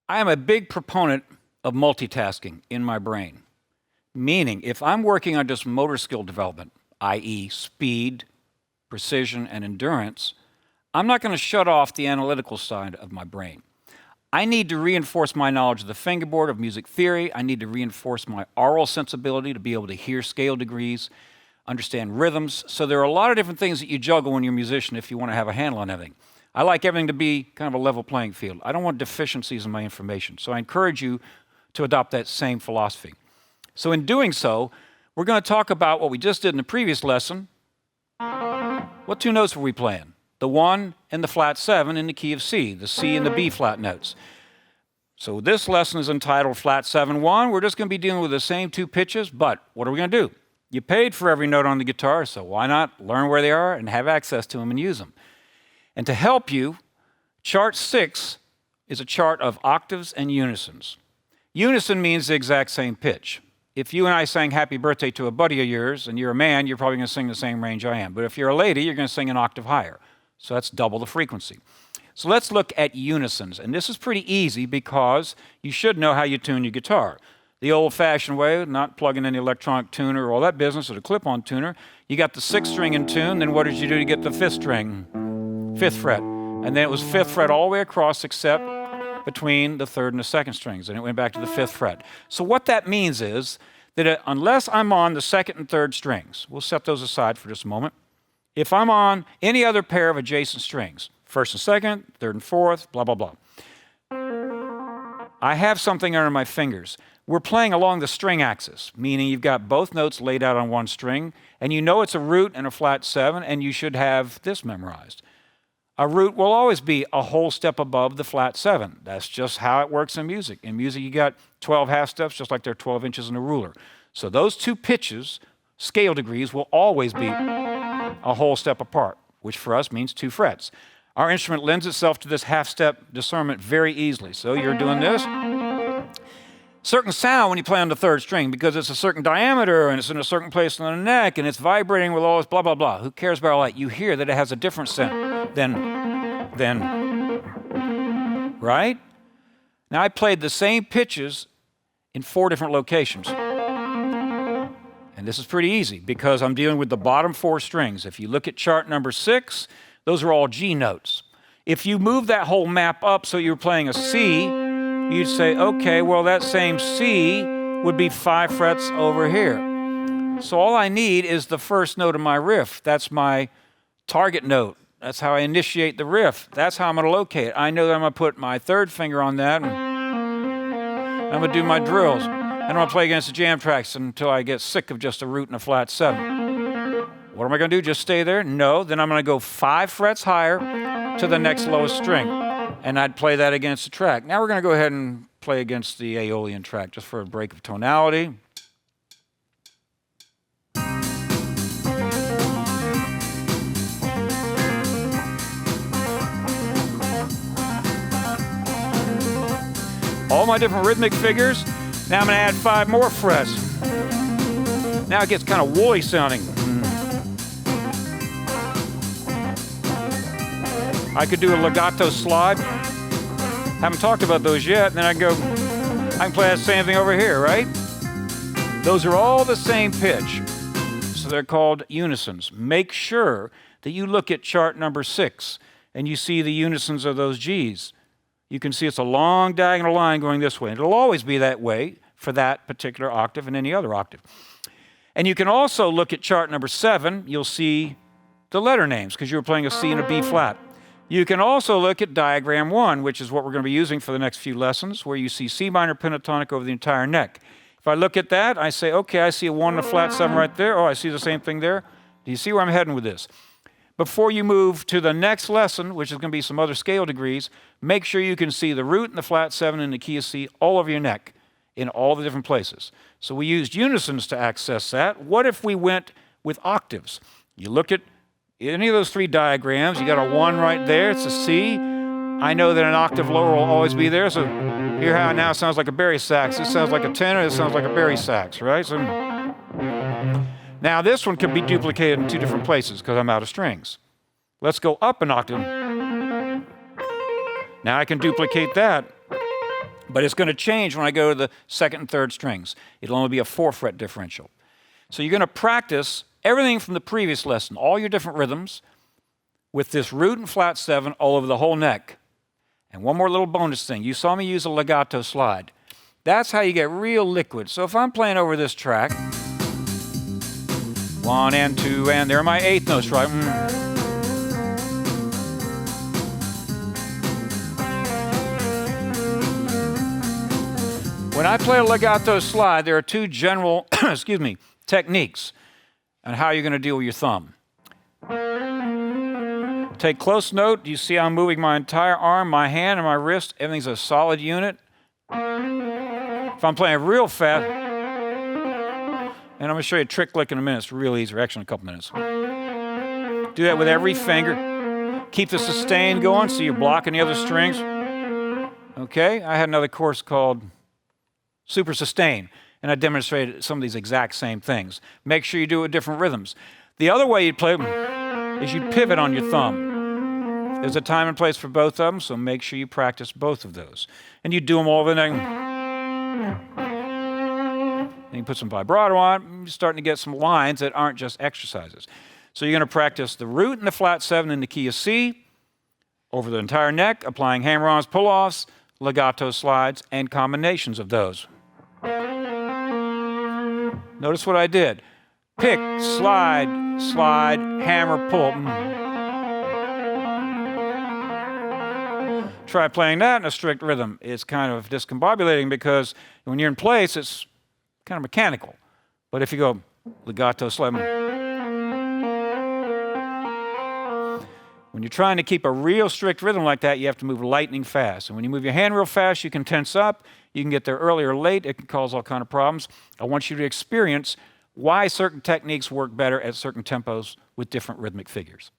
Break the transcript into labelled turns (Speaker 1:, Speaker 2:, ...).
Speaker 1: I am a big proponent of multitasking in my brain, meaning if I'm working on just motor skill development, i.e. speed, precision, and endurance, I'm not going to shut off the analytical side of my brain. I need to reinforce my knowledge of the fingerboard, of music theory. I need to reinforce my aural sensibility to be able to hear scale degrees, understand rhythms. So there are a lot of different things that you juggle when you're a musician if you want to have a handle on everything. I like everything to be kind of a level playing field. I don't want deficiencies in my information. So I encourage you to adopt that same philosophy. So in doing so, we're going to talk about what we just did in the previous lesson. What two notes were we playing? The 1 and the flat 7 in the key of C, the C and the B flat notes. So this lesson is entitled Flat 7-1. We're just going to be dealing with the same two pitches, but what are we going to do? You paid for every note on the guitar, so why not learn where they are and have access to them and use them? And to help you, chart 6 is a chart of octaves and unisons. Unison means the exact same pitch. If you and I sang Happy Birthday to a buddy of yours, and you're a man, you're probably going to sing the same range I am. But if you're a lady, you're going to sing an octave higher. So that's double the frequency. So let's look at unisons. And this is pretty easy because you should know how you tune your guitar. The old-fashioned way, not plugging in the electronic tuner or all that business or the clip-on tuner, you got the 6th string in tune, then what did you do to get the 5th string? 5th fret. And then it was 5th fret all the way across except between the 3rd and the 2nd strings, and it went back to the 5th fret. So what that means is that unless I'm on the 2nd and 3rd strings, we'll set those aside for just a moment, if I'm on any other pair of adjacent strings, 1st and 2nd, 3rd and 4th, blah, blah, blah, I have something under my fingers. We're playing along the string axis, meaning you've got both notes laid out on one string, and you know it's a root and a flat 7, and you should have this memorized. A root will always be a whole step above the flat 7. That's just how it works in music. In music, you got 12 half steps, just like there are 12 inches in a ruler. So those two pitches, scale degrees, will always be a whole step apart, which for us means 2 frets. Our instrument lends itself to this half-step discernment very easily. So you're doing this. Certain sound when you play on the 3rd string because it's a certain diameter and it's in a certain place on the neck and it's vibrating with all this blah, blah, blah. Who cares about all that? You hear that it has a different sound than, right? Now I played the same pitches in 4 different locations. And this is pretty easy because I'm dealing with the bottom 4 strings. If you look at chart number 6, those are all G notes. If you move that whole map up so you're playing a C, you'd say, okay, well, that same C would be 5 frets over here. So all I need is the first note of my riff. That's my target note. That's how I initiate the riff. That's how I'm going to locate it. I know that I'm going to put my 3rd finger on that, and I'm going to do my drills. And I'm going to play against the jam tracks until I get sick of just a root and a flat 7. What am I going to do? Just stay there? No. Then I'm going to go 5 frets higher to the next lowest string. And I'd play that against the track. Now we're going to go ahead and play against the Aeolian track just for a break of tonality. All my different rhythmic figures. Now I'm going to add 5 more frets. Now it gets kind of woolly sounding. I could do a Legato Slide. Haven't talked about those yet. Then I can play that same thing over here, right? Those are all the same pitch. So they're called unisons. Make sure that you look at chart number 6 and you see the unisons of those Gs. You can see it's a long diagonal line going this way. And it'll always be that way for that particular octave and any other octave. And you can also look at chart number 7. You'll see the letter names because you were playing a C and a B flat. You can also look at diagram 1, which is what we're going to be using for the next few lessons, where you see C minor pentatonic over the entire neck. If I look at that, I say, okay, I see a 1 and a flat 7 right there. Oh, I see the same thing there. Do you see where I'm heading with this? Before you move to the next lesson, which is going to be some other scale degrees, make sure you can see the root and the flat 7 and the key of C all over your neck in all the different places. So we used unisons to access that. What if we went with octaves? You look at any of those 3 diagrams, you got a 1 right there, it's a C. I know that an octave lower will always be there, so hear how it now sounds like a bari sax. This sounds like a tenor, this sounds like a bari sax, right? So, now this one can be duplicated in 2 different places because I'm out of strings. Let's go up an octave. Now I can duplicate that But it's going to change when I go to the second and third strings. It'll only be a 4-fret differential. So you're going to practice everything from the previous lesson, all your different rhythms, with this root and flat 7 all over the whole neck. And one more little bonus thing. You saw me use a legato slide. That's how you get real liquid. So if I'm playing over this track, 1 and 2, and there are my 8th notes, right? When I play a legato slide, there are 2 general techniques on how you're going to deal with your thumb. Take close note. You see I'm moving my entire arm, my hand, and my wrist. Everything's a solid unit. If I'm playing real fast, and I'm going to show you a trick lick in a minute. It's real easy, or actually in a couple minutes. Do that with every finger. Keep the sustain going so you're blocking the other strings. Okay, I had another course called Super Sustain, and I demonstrated some of these exact same things. Make sure you do it with different rhythms. The other way you'd play is you'd pivot on your thumb. There's a time and place for both of them, so make sure you practice both of those. And you do them all over the neck. And you put some vibrato on it, you're starting to get some lines that aren't just exercises. So you're going to practice the root and the flat 7 in the key of C, over the entire neck, applying hammer-ons, pull-offs, legato slides, and combinations of those. Notice what I did. Pick, slide, slide, hammer, pull. Try playing that in a strict rhythm. It's kind of discombobulating because when you're in place, it's kind of mechanical. But if you go legato slide, when you're trying to keep a real strict rhythm like that, you have to move lightning fast. And when you move your hand real fast, you can tense up. You can get there early or late. It can cause all kinds of problems. I want you to experience why certain techniques work better at certain tempos with different rhythmic figures.